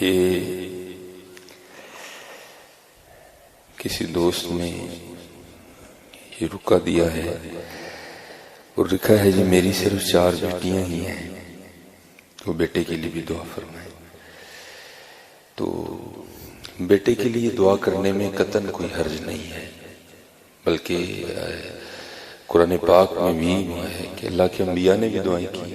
یہ کسی دوست نے یہ رکا دیا ہے اور لکھا ہے جی میری صرف 4 بیٹیاں ہی ہیں، تو بیٹے کے لیے بھی دعا فرمائیں۔ تو بیٹے کے لیے دعا کرنے میں قطعاً کوئی حرج نہیں ہے، بلکہ قرآن پاک میں بھی ہے کہ اللہ کے انبیاء نے بھی دعائیں کی،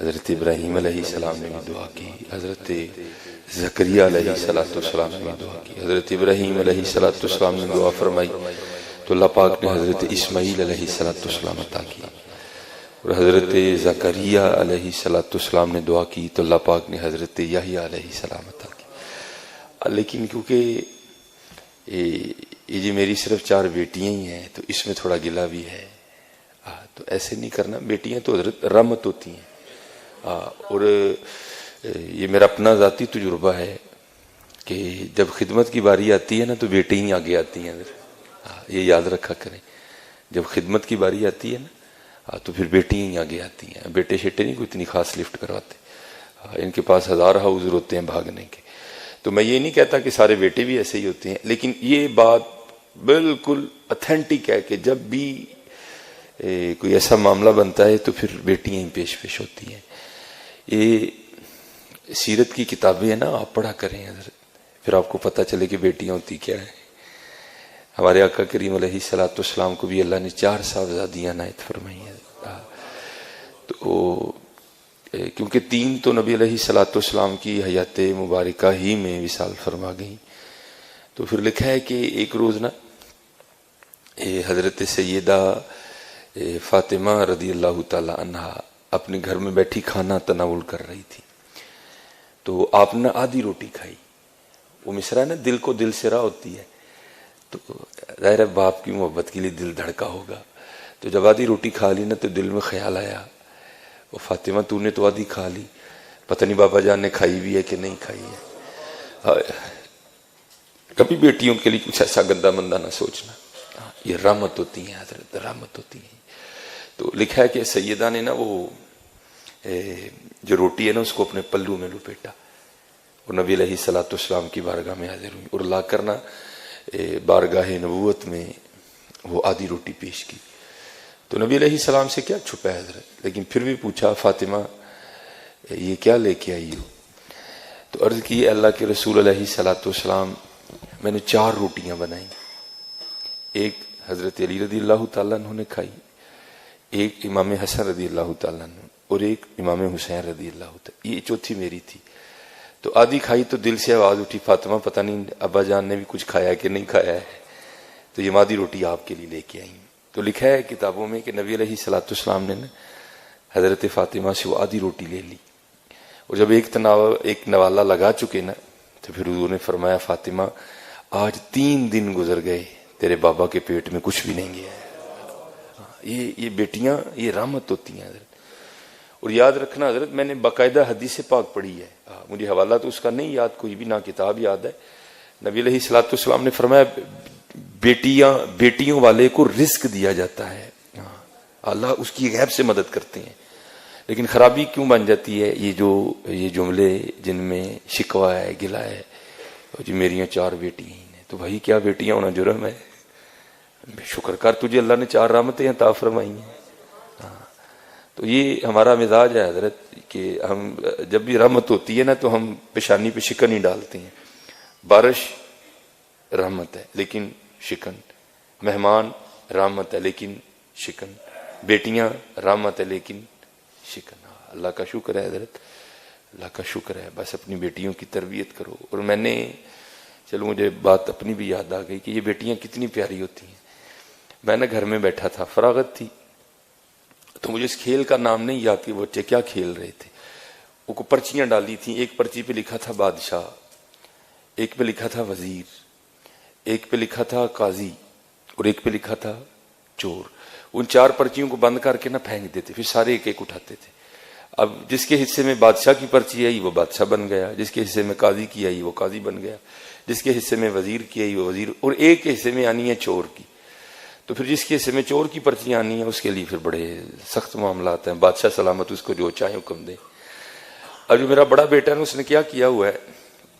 حضرت ابراہیم علیہ السلام نے بھی دعا کی، حضرت زکریا علیہ السلام نے بھی دعا کی، حضرت ابراہیم علیہ السلام نے دعا فرمائی تو اللہ پاک نے حضرت اسماعیل علیہ السلام عطا کی، اور حضرت زکریا علیہ السلام نے دعا کی تو اللہ پاک نے حضرت یحییٰ علیہ السلام عطا کی۔ لیکن کیونکہ یہ جی میری صرف 4 بیٹیاں ہی ہیں تو اس میں تھوڑا گلہ بھی ہے، تو ایسے نہیں کرنا، بیٹیاں تو حضرت رحمت ہوتی ہیں۔ اور یہ میرا اپنا ذاتی تجربہ ہے کہ جب خدمت کی باری آتی ہے نا تو بیٹے ہی آگے آتی ہیں، یہ یاد رکھا کریں، جب خدمت کی باری آتی ہے نا تو پھر بیٹی ہی آگے آتی ہیں، بیٹے شیٹے نہیں کوئی اتنی خاص لفٹ کرواتے، ان کے پاس ہزارہ عذر ہوتے ہیں بھاگنے کے۔ تو میں یہ نہیں کہتا کہ سارے بیٹے بھی ایسے ہی ہوتے ہیں، لیکن یہ بات بالکل اتھینٹک ہے کہ جب بھی کوئی ایسا معاملہ بنتا ہے تو پھر بیٹیاں ہی پیش ہوتی ہیں۔ یہ سیرت کی کتابیں ہیں نا، آپ پڑھا کریں حضرت، پھر آپ کو پتہ چلے کہ بیٹیاں ہوتی کیا ہیں۔ ہمارے آقا کریم علیہ السلام کو بھی اللہ نے 4 صاحبزادیاں عنایت فرمائی ہیں، تو کیونکہ 3 تو نبی علیہ السلام کی حیات مبارکہ ہی میں وصال فرما گئیں، تو پھر لکھا ہے کہ ایک روز نا حضرت سیدہ فاطمہ رضی اللہ تعالی عنہا اپنے گھر میں بیٹھی کھانا تناول کر رہی تھی، تو آپ نے آدھی روٹی کھائی۔ وہ مصرع ہے نا، دل کو دل سے راہ ہوتی ہے، تو ظاہر ہے باپ کی محبت کے لیے دل دھڑکا ہوگا، تو جب آدھی روٹی کھا لی نا تو دل میں خیال آیا، وہ فاطمہ تو نے تو آدھی کھا لی، پتہ نہیں بابا جان نے کھائی بھی ہے کہ نہیں کھائی ہے۔ کبھی بیٹیوں کے لیے کچھ ایسا گندا مندہ نہ سوچنا، یہ رحمت ہوتی ہیں حضرت، رحمت ہوتی ہیں۔ تو لکھا ہے کہ سیدہ نے نا وہ جو روٹی ہے نا اس کو اپنے پلو میں لپیٹا اور نبی علیہ السلام کی بارگاہ میں حاضر ہوئی اور لا کر نا بارگاہ نبوت میں وہ آدھی روٹی پیش کی۔ تو نبی علیہ السلام سے کیا چھپا ہے حضرت، لیکن پھر بھی پوچھا فاطمہ یہ کیا لے کے آئی ہو؟ تو عرض کی اللہ کے رسول علیہ السلام میں نے 4 روٹیاں بنائیں، ایک حضرت علی رضی اللہ تعالیٰ عنہ نے کھائی، ایک امام حسن رضی اللہ تعالیٰ عنہ اور ایک امام حسین رضی اللہ تعالیٰ، یہ چوتھی میری تھی۔ تو آدھی کھائی تو دل سے آواز اٹھی فاطمہ پتہ نہیں ابا جان نے بھی کچھ کھایا کہ نہیں کھایا ہے، تو یہ آدھی روٹی آپ کے لیے لے کے آئی۔ تو لکھا ہے کتابوں میں کہ نبی علیہ السلام نے حضرت فاطمہ سے وہ آدھی روٹی لے لی، اور جب ایک نوالا لگا چکے نا تو پھر حضور نے فرمایا فاطمہ آج 3 دن گزر گئے تیرے بابا کے پیٹ میں کچھ بھی نہیں گیا ہے۔ یہ بیٹیاں یہ رحمت ہوتی ہیں حضرت۔ اور یاد رکھنا حضرت، میں نے باقاعدہ حدیث پاک پڑھی ہے، مجھے حوالہ تو اس کا نہیں یاد کوئی بھی، نہ کتاب یاد ہے، نبی علیہ السلام نے فرمایا بیٹیوں والے کو رزق دیا جاتا ہے، اللہ اس کی غیب سے مدد کرتے ہیں۔ لیکن خرابی کیوں بن جاتی ہے، یہ جملے جن میں شکوہ ہے، گلہ ہے، جی میریاں 4 بیٹیاں ہیں، تو بھائی کیا بیٹیاں ہونا جرم ہے؟ شکر کر تجھے اللہ نے 4 رحمتیں عطا فرمائی ہیں۔ تو یہ ہمارا مزاج ہے حضرت کہ ہم جب بھی رحمت ہوتی ہے نا تو ہم پیشانی پہ شکن ہی ڈالتے ہیں۔ بارش رحمت ہے لیکن شکن، مہمان رحمت ہے لیکن شکن، بیٹیاں رحمت ہے لیکن شکن۔ اللہ کا شکر ہے حضرت، اللہ کا شکر ہے، بس اپنی بیٹیوں کی تربیت کرو۔ اور میں نے چلو مجھے بات اپنی بھی یاد آ گئی کہ یہ بیٹیاں کتنی پیاری ہوتی ہیں۔ میں نے گھر میں بیٹھا تھا، فراغت تھی، تو مجھے اس کھیل کا نام نہیں یاد کہ بچے کیا کھیل رہے تھے۔ وہ کو پرچیاں ڈالی تھیں، ایک پرچی پہ لکھا تھا بادشاہ، ایک پہ لکھا تھا وزیر، ایک پہ لکھا تھا قاضی اور ایک پہ لکھا تھا چور۔ ان 4 پرچیوں کو بند کر کے نہ پھینک دیتے، پھر سارے ایک ایک اٹھاتے تھے۔ اب جس کے حصے میں بادشاہ کی پرچی آئی وہ بادشاہ بن گیا، جس کے حصے میں قاضی کی آئی وہ قاضی بن گیا، جس کے حصے میں وزیر کی آئی وہ وزیر، اور ایک کے حصے میں آنی ہے چور کی۔ تو پھر جس کے حصے میں چور کی پرچیاں آنی ہیں اس کے لیے پھر بڑے سخت معاملات ہیں، بادشاہ سلامت اس کو جو چاہے حکم دے۔ اور جو میرا بڑا بیٹا ہے اس نے کیا ہوا ہے،